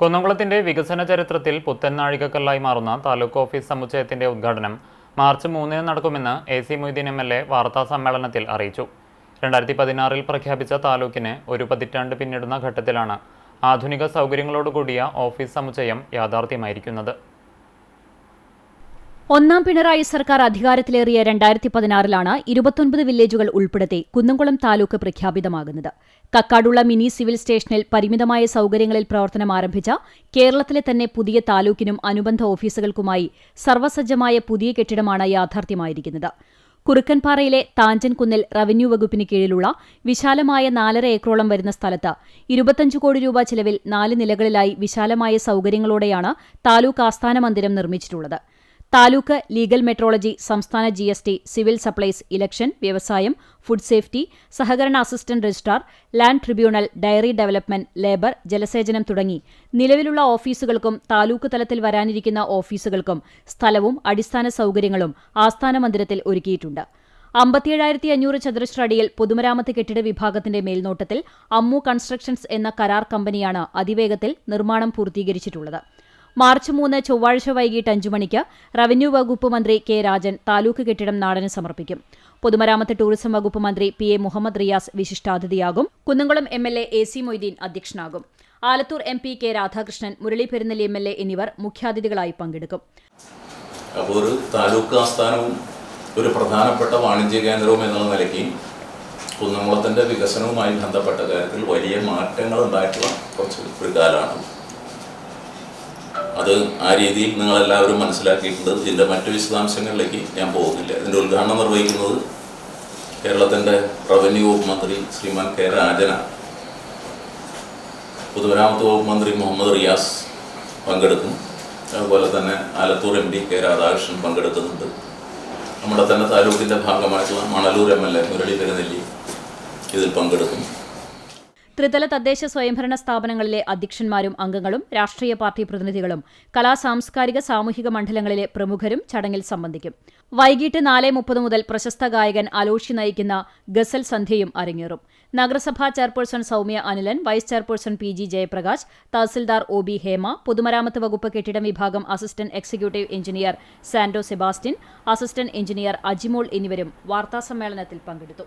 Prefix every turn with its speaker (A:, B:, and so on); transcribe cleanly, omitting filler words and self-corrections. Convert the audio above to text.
A: കുന്നംകുളത്തിന്റെ വികസന ചരിത്രത്തിൽ പുത്തൻ നാഴികക്കല്ലായി മാറുന്ന താലൂക്ക് ഓഫീസ് സമുച്ചയത്തിന്റെ ഉദ്ഘാടനം മാർച്ച് 3 നടക്കുമെന്ന് AC മൊയ്തീൻ MLA വാർത്താ സമ്മേളനത്തിൽ അറിയിച്ചു. 2016 പ്രഖ്യാപിച്ച താലൂക്കിന് ഒരു പതിറ്റാണ്ട് പിന്നിടുന്ന ഘട്ടത്തിലാണ് ആധുനിക സൗകര്യങ്ങളോടുകൂടിയ ഓഫീസ് സമുച്ചയം യാഥാർത്ഥ്യമായിരിക്കുന്നത്.
B: ഒന്നാം പിണറായി സർക്കാർ അധികാരത്തിലേറിയ 2016 29 വില്ലേജുകൾ ഉൾപ്പെടുത്തി കുന്നംകുളം താലൂക്ക് പ്രഖ്യാപിതമാകുന്നത്. കക്കാടുള്ള മിനി സിവിൽ സ്റ്റേഷനിൽ പരിമിതമായ സൗകര്യങ്ങളിൽ പ്രവർത്തനം ആരംഭിച്ച കേരളത്തിലെ തന്നെ പുതിയ താലൂക്കിനും അനുബന്ധ ഓഫീസുകൾക്കുമായി സർവ്വസജ്ജമായ പുതിയ കെട്ടിടമാണ് യാഥാർത്ഥ്യമായിരിക്കുന്നത്. കുറുക്കൻപാറയിലെ താഞ്ചൻ കുന്നിൽ റവന്യൂ വകുപ്പിന് കീഴിലുള്ള വിശാലമായ 4.5 ഏക്കറോളം വരുന്ന സ്ഥലത്ത് 25 കോടി രൂപ ചിലവിൽ 4 നിലകളിലായി വിശാലമായ സൗകര്യങ്ങളോടെയാണ് താലൂക്ക് ആസ്ഥാന മന്ദിരം നിർമ്മിച്ചിട്ടുള്ളത്. താലൂക്ക് ലീഗൽ മെട്രോളജി, സംസ്ഥാന GST, സിവിൽ സപ്ലൈസ്, ഇലക്ഷൻ, വ്യവസായം, ഫുഡ് സേഫ്റ്റി, സഹകരണ assistant registrar, land tribunal, dairy development, labour, ജലസേചനം തുടങ്ങി നിലവിലുള്ള ഓഫീസുകൾക്കും താലൂക്ക് തലത്തിൽ വരാനിരിക്കുന്ന ഓഫീസുകൾക്കും സ്ഥലവും അടിസ്ഥാന സൗകര്യങ്ങളും ആസ്ഥാന മന്ദിരത്തിൽ ഒരുക്കിയിട്ടുണ്ട്. 57,500 ചതുരശ്ര അടിയിൽ പൊതുമരാമത്ത് കെട്ടിട വിഭാഗത്തിന്റെ മേൽനോട്ടത്തിൽ അമ്മു കൺസ്ട്രക്ഷൻസ് എന്ന കരാർ കമ്പനിയാണ് അതിവേഗത്തിൽ നിർമ്മാണം പൂർത്തീകരിച്ചിട്ടുള്ളത്. മാർച്ച് 3 ചൊവ്വാഴ്ച വൈകിട്ട് 5 മണിക്ക് റവന്യൂ വകുപ്പ് മന്ത്രി K. രാജൻ താലൂക്ക് കെട്ടിടം നാടിന് സമർപ്പിക്കും. പൊതുമരാമത്ത് ടൂറിസം വകുപ്പ് മന്ത്രി PA Muhammad Riyas വിശിഷ്ടാതിഥിയാകും. Kunnamkulam MLA AC Moideen അധ്യക്ഷനാകും. Alathur MP K. Radhakrishnan, Murali Perunnelli MLA എന്നിവർ മുഖ്യാതിഥികളായി പങ്കെടുക്കും.
C: അപ്പോൾ ഒരു താലൂക്ക് ആസ്ഥാനവും ഒരു പ്രധാനപ്പെട്ട വാണിജ്യ കേന്ദ്രവും എന്നുള്ള നിലയ്ക്ക് കുന്നംകുളത്തിന്റെ വികസനവുമായി ബന്ധപ്പെട്ട കാര്യത്തിൽ വലിയ മാറ്റങ്ങൾ ഉണ്ടായിട്ടുള്ള ഒരു കാലമാണ്. അത് ആ രീതിയിൽ നിങ്ങളെല്ലാവരും മനസ്സിലാക്കിയിട്ടുണ്ട്. ഇതിൻ്റെ മറ്റു വിശദാംശങ്ങളിലേക്ക് ഞാൻ പോകുന്നില്ല. ഇതിൻ്റെ ഉദ്ഘാടനം നിർവഹിക്കുന്നത് കേരളത്തിൻ്റെ റവന്യൂ വകുപ്പ് മന്ത്രി ശ്രീമാൻ K. രാജനാണ്. പൊതുമരാമത്ത് വകുപ്പ് മന്ത്രി മുഹമ്മദ് റിയാസ് പങ്കെടുക്കും. അതുപോലെ തന്നെ ആലത്തൂർ MP K. രാധാകൃഷ്ണൻ പങ്കെടുക്കുന്നുണ്ട്. നമ്മുടെ തന്നെ താലൂക്കിൻ്റെ ഭാഗമായിട്ടുള്ള മണലൂർ MLA മുരളി പെരുന്നെല്ലി ഇതിൽ പങ്കെടുക്കും.
B: ത്രിതല തദ്ദേശ സ്വയംഭരണ സ്ഥാപനങ്ങളിലെ അധ്യക്ഷന്മാരും അംഗങ്ങളും രാഷ്ട്രീയ പാർട്ടി പ്രതിനിധികളും സാംസ്കാരിക സാമൂഹിക മണ്ഡലങ്ങളിലെ പ്രമുഖരും ചടങ്ങിൽ സംബന്ധിക്കും. വൈകിട്ട് 4:30 മുതൽ പ്രശസ്ത ഗായകൻ അലോഷി നയിക്കുന്ന ഗസൽ സന്ധ്യയും അരങ്ങേറും. നഗരസഭാ chairperson Soumya Anilan, vice chairperson PG Jayaprakash, തഹസിൽദാർ OB ഹേമ, പൊതുമരാമത്ത് വകുപ്പ് കെട്ടിടം വിഭാഗം assistant executive engineer Santo Sebastian, assistant engineer Ajimol എന്നിവരും വാർത്താസമ്മേളനത്തിൽ പങ്കെടുത്തു.